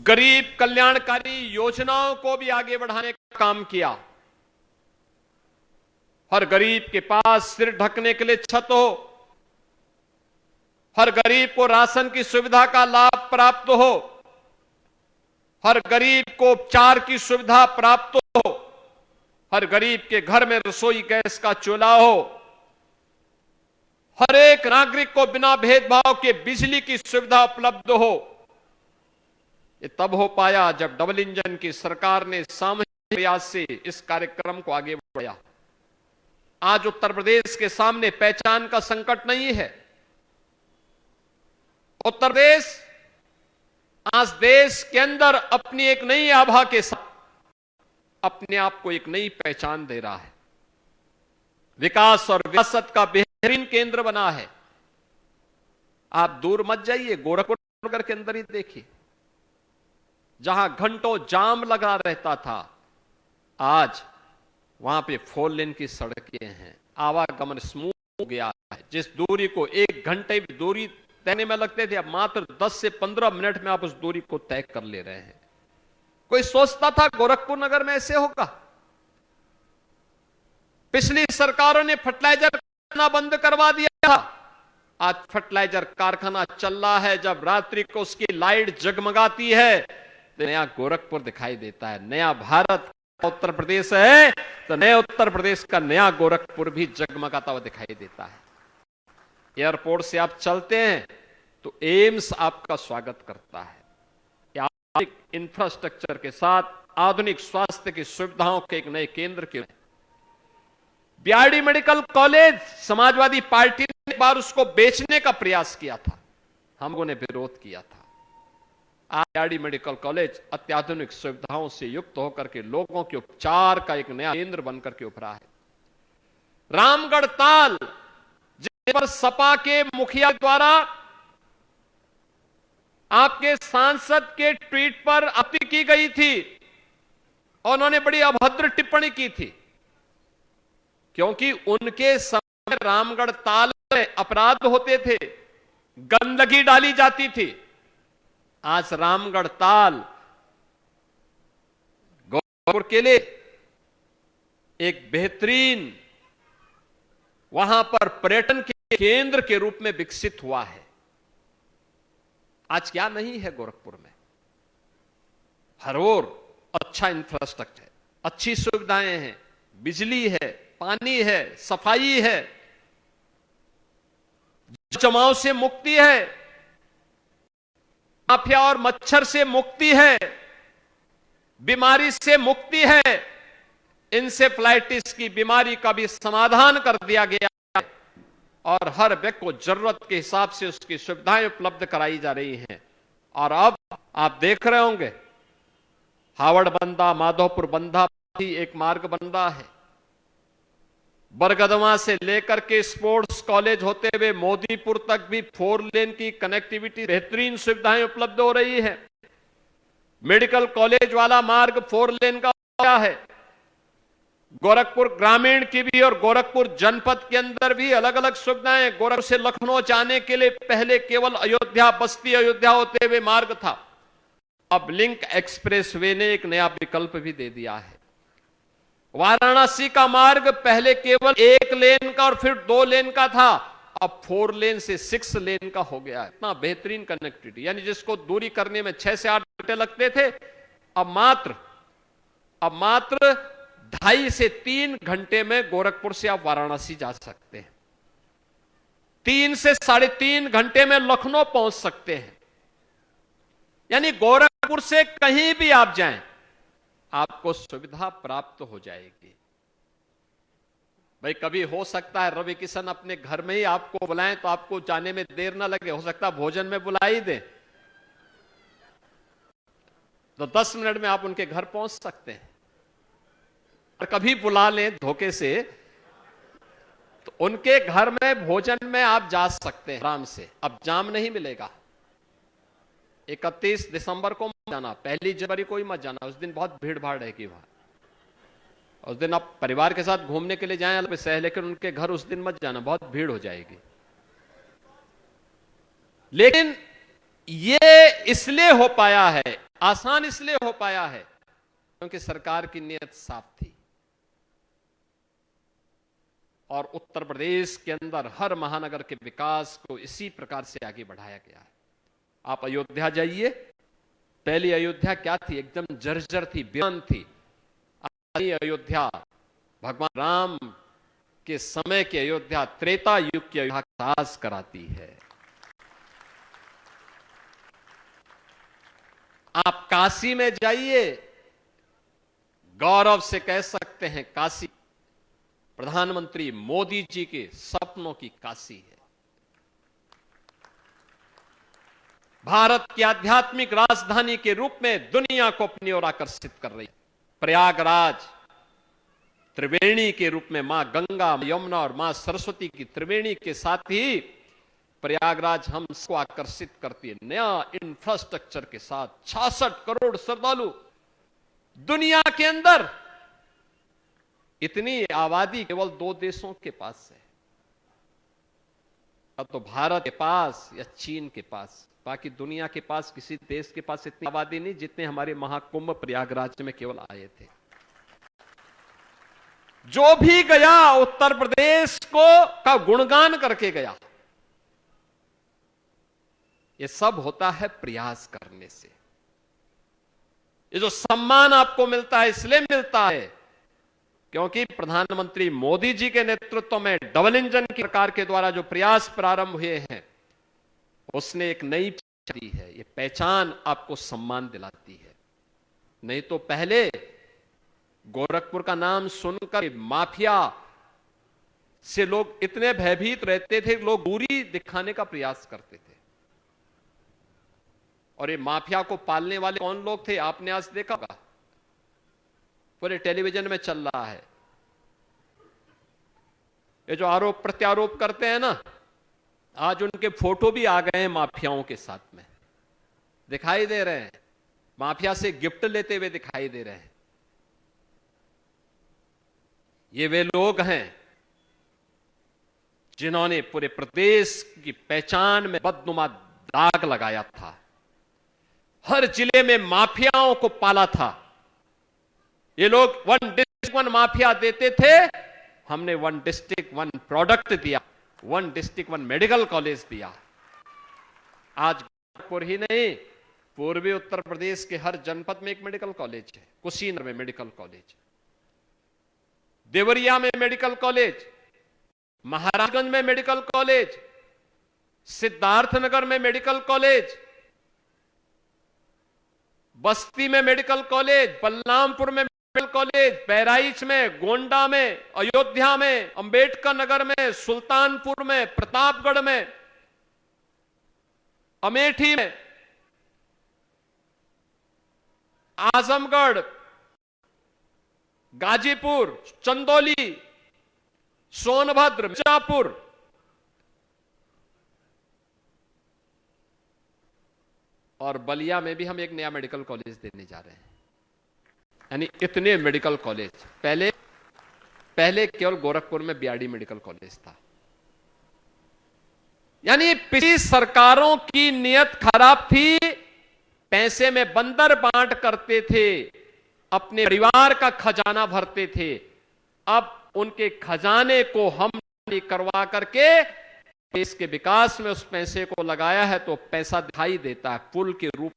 गरीब कल्याणकारी योजनाओं को भी आगे बढ़ाने का काम किया। हर गरीब के पास सिर ढकने के लिए छत हो, हर गरीब को राशन की सुविधा का लाभ प्राप्त हो, हर गरीब को उपचार की सुविधा प्राप्त हो, हर गरीब के घर में रसोई गैस का चूल्हा हो, हर एक नागरिक को बिना भेदभाव के बिजली की सुविधा उपलब्ध हो। ये तब हो पाया जब डबल इंजन की सरकार ने सामूहिक प्रयास से इस कार्यक्रम को आगे बढ़ाया। आज उत्तर प्रदेश के सामने पहचान का संकट नहीं है। उत्तर प्रदेश आज देश के अंदर अपनी एक नई आभा के साथ अपने आप को एक नई पहचान दे रहा है। विकास और विरासत का बेहतरीन केंद्र बना है। आप दूर मत जाइए, गोरखपुर नगर के अंदर ही देखिए, जहां घंटों जाम लगा रहता था, आज वहां पे 4 लेन की सड़कें हैं, आवागमन स्मूथ हो गया है। जिस दूरी को 1 घंटे भी दूरी तय में लगते थे, अब मात्र 10 से 15 मिनट में आप उस दूरी को तय कर ले रहे हैं। कोई सोचता था गोरखपुर नगर में ऐसे होगा? पिछली सरकारों ने फर्टिलाइजर कारखाना बंद करवा दिया था, आज फर्टिलाइजर कारखाना चल रहा है। जब रात्रि को उसकी लाइट जगमगाती है तो नया गोरखपुर दिखाई देता है। नया भारत उत्तर प्रदेश है तो नए उत्तर प्रदेश का नया गोरखपुर भी जगमगाता हुआ दिखाई देता है। एयरपोर्ट से आप चलते हैं तो एम्स आपका स्वागत करता है। आधुनिक इंफ्रास्ट्रक्चर के साथ आधुनिक स्वास्थ्य की सुविधाओं के एक नए केंद्र के BRD medical college Samajwadi party ने एक बार उसको बेचने का प्रयास किया था, हम लोगों ने विरोध किया था। आज बीआरडी मेडिकल कॉलेज अत्याधुनिक सुविधाओं से युक्त होकर के लोगों के उपचार का एक नया केंद्र बनकर के उभरा है। रामगढ़ ताल, जिस पर सपा के मुखिया द्वारा आपके सांसद के ट्वीट पर आपत्ति की गई थी और उन्होंने बड़ी अभद्र टिप्पणी की थी, क्योंकि उनके समय रामगढ़ ताल में अपराध होते थे, गंदगी डाली जाती थी। आज रामगढ़ ताल गोरखपुर के लिए एक बेहतरीन वहां पर पर्यटन के केंद्र के रूप में विकसित हुआ है। आज क्या नहीं है गोरखपुर में? हर ओर अच्छा इंफ्रास्ट्रक्चर, अच्छी सुविधाएं हैं, बिजली है, पानी है, सफाई है, जमाव से मुक्ति है, माफिया और मच्छर से मुक्ति है, बीमारी से मुक्ति है। इंसेफ्लाइटिस की बीमारी का भी समाधान कर दिया गया है और हर व्यक्ति को जरूरत के हिसाब से उसकी सुविधाएं उपलब्ध कराई जा रही हैं। और अब आप देख रहे होंगे हावड़ बंदा, माधोपुर बंदा भी एक मार्ग बन रहा है। बरगदवा से लेकर के स्पोर्ट्स कॉलेज होते हुए मोदीपुर तक भी 4 लेन की कनेक्टिविटी, बेहतरीन सुविधाएं उपलब्ध हो रही है। मेडिकल कॉलेज वाला मार्ग 4 लेन का हो गया है। गोरखपुर ग्रामीण की भी और गोरखपुर जनपद के अंदर भी अलग अलग सुविधाएं। गोरखपुर से लखनऊ जाने के लिए पहले केवल अयोध्या, बस्ती अयोध्या होते हुए मार्ग था, अब लिंक एक्सप्रेस वे ने एक नया विकल्प भी दे दिया है। वाराणसी का मार्ग पहले केवल 1 लेन का और फिर 2 लेन का था, अब 4 लेन से 6 लेन का हो गया है। इतना बेहतरीन कनेक्टिविटी, यानी जिसको दूरी करने में 6 से 8 घंटे लगते थे, अब मात्र 2.5 से 3 घंटे में गोरखपुर से आप वाराणसी जा सकते हैं। 3 से 3.5 घंटे में लखनऊ पहुंच सकते हैं। यानी गोरखपुर से कहीं भी आप जाएं, आपको सुविधा प्राप्त हो जाएगी। भाई कभी हो सकता है रवि किशन अपने घर में ही आपको बुलाएं तो आपको जाने में देर ना लगे, हो सकता है भोजन में बुला ही दें तो 10 मिनट में आप उनके घर पहुंच सकते हैं। और कभी बुला लें धोखे से तो उनके घर में भोजन में आप जा सकते हैं आराम से, अब जाम नहीं मिलेगा। 31 दिसंबर को मत जाना, 1 जनवरी को ही मत जाना, उस दिन बहुत भीड़ भाड़ रहेगी वहां। उस दिन आप परिवार के साथ घूमने के लिए जाएं अलग से, लेकिन उनके घर उस दिन मत जाना, बहुत भीड़ हो जाएगी। लेकिन ये इसलिए हो पाया है, आसान इसलिए हो पाया है क्योंकि सरकार की नीयत साफ थी और उत्तर प्रदेश के अंदर हर महानगर के विकास को इसी प्रकार से आगे बढ़ाया गया है। आप अयोध्या जाइए, पहली अयोध्या क्या थी? एकदम जर्जर थी, वीरान थी। अयोध्या भगवान राम के समय की अयोध्या, त्रेता युग की अयोध्या साहस कराती है। आप काशी में जाइए, गौरव से कह सकते हैं काशी प्रधानमंत्री मोदी जी के सपनों की काशी है। भारत की आध्यात्मिक राजधानी के रूप में दुनिया को अपनी ओर आकर्षित कर रही है। प्रयागराज त्रिवेणी के रूप में मां गंगा, यमुना और मां सरस्वती की त्रिवेणी के साथ ही प्रयागराज हमको आकर्षित करती है। नया इंफ्रास्ट्रक्चर के साथ 66 करोड़ श्रद्धालु दुनिया के अंदर। इतनी आबादी केवल 2 देशों के पास है, अब तो भारत के पास या चीन के पास। बाकी दुनिया के पास किसी देश के पास इतनी आबादी नहीं जितने हमारे महाकुंभ प्रयागराज में केवल आए थे। जो भी गया उत्तर प्रदेश को का गुणगान करके गया। ये सब होता है प्रयास करने से। ये जो सम्मान आपको मिलता है इसलिए मिलता है क्योंकि प्रधानमंत्री मोदी जी के नेतृत्व में डबल इंजन की सरकार के द्वारा जो प्रयास प्रारंभ हुए हैं उसने एक नई पहचान दी है। ये पहचान आपको सम्मान दिलाती है। नहीं तो पहले गोरखपुर का नाम सुनकर माफिया से लोग इतने भयभीत रहते थे, लोग दूरी दिखाने का प्रयास करते थे। और ये माफिया को पालने वाले कौन लोग थे आपने आज देखा होगा, पूरे टेलीविजन में चल रहा है। ये जो आरोप प्रत्यारोप करते हैं ना, आज उनके फोटो भी आ गए हैं माफियाओं के साथ में, दिखाई दे रहे हैं। माफिया से गिफ्ट लेते हुए दिखाई दे रहे हैं। ये वे लोग हैं जिन्होंने पूरे प्रदेश की पहचान में बदनुमा दाग लगाया था। हर जिले में माफियाओं को पाला था। ये लोग 1 डिस्ट्रिक्ट 1 माफिया देते थे, हमने 1 डिस्ट्रिक्ट 1 प्रोडक्ट दिया, 1 डिस्ट्रिक्ट 1 मेडिकल कॉलेज दिया। आज गोरखपुर ही नहीं, पूर्वी उत्तर प्रदेश के हर जनपद में एक मेडिकल कॉलेज है। कुशीनगर में मेडिकल कॉलेज, देवरिया में मेडिकल कॉलेज, महाराजगंज में मेडिकल कॉलेज, सिद्धार्थनगर में मेडिकल कॉलेज, बस्ती में मेडिकल कॉलेज, बलरामपुर में मेडिकल कॉलेज, बहराइच में, गोंडा में, अयोध्या में, अंबेडकर नगर में, सुल्तानपुर में, प्रतापगढ़ में, अमेठी में, आजमगढ़, गाजीपुर, चंदौली, सोनभद्र, मिर्जापुर, और बलिया में भी हम एक नया मेडिकल कॉलेज देने जा रहे हैं। यानी इतने मेडिकल कॉलेज। पहले केवल गोरखपुर में बीआरडी मेडिकल कॉलेज था। यानी पिछली सरकारों की नीयत खराब थी, पैसे में बंदर बांट करते थे, अपने परिवार का खजाना भरते थे। अब उनके खजाने को हम करवा करके देश के विकास में उस पैसे को लगाया है तो पैसा दिखाई देता है, पुल के रूप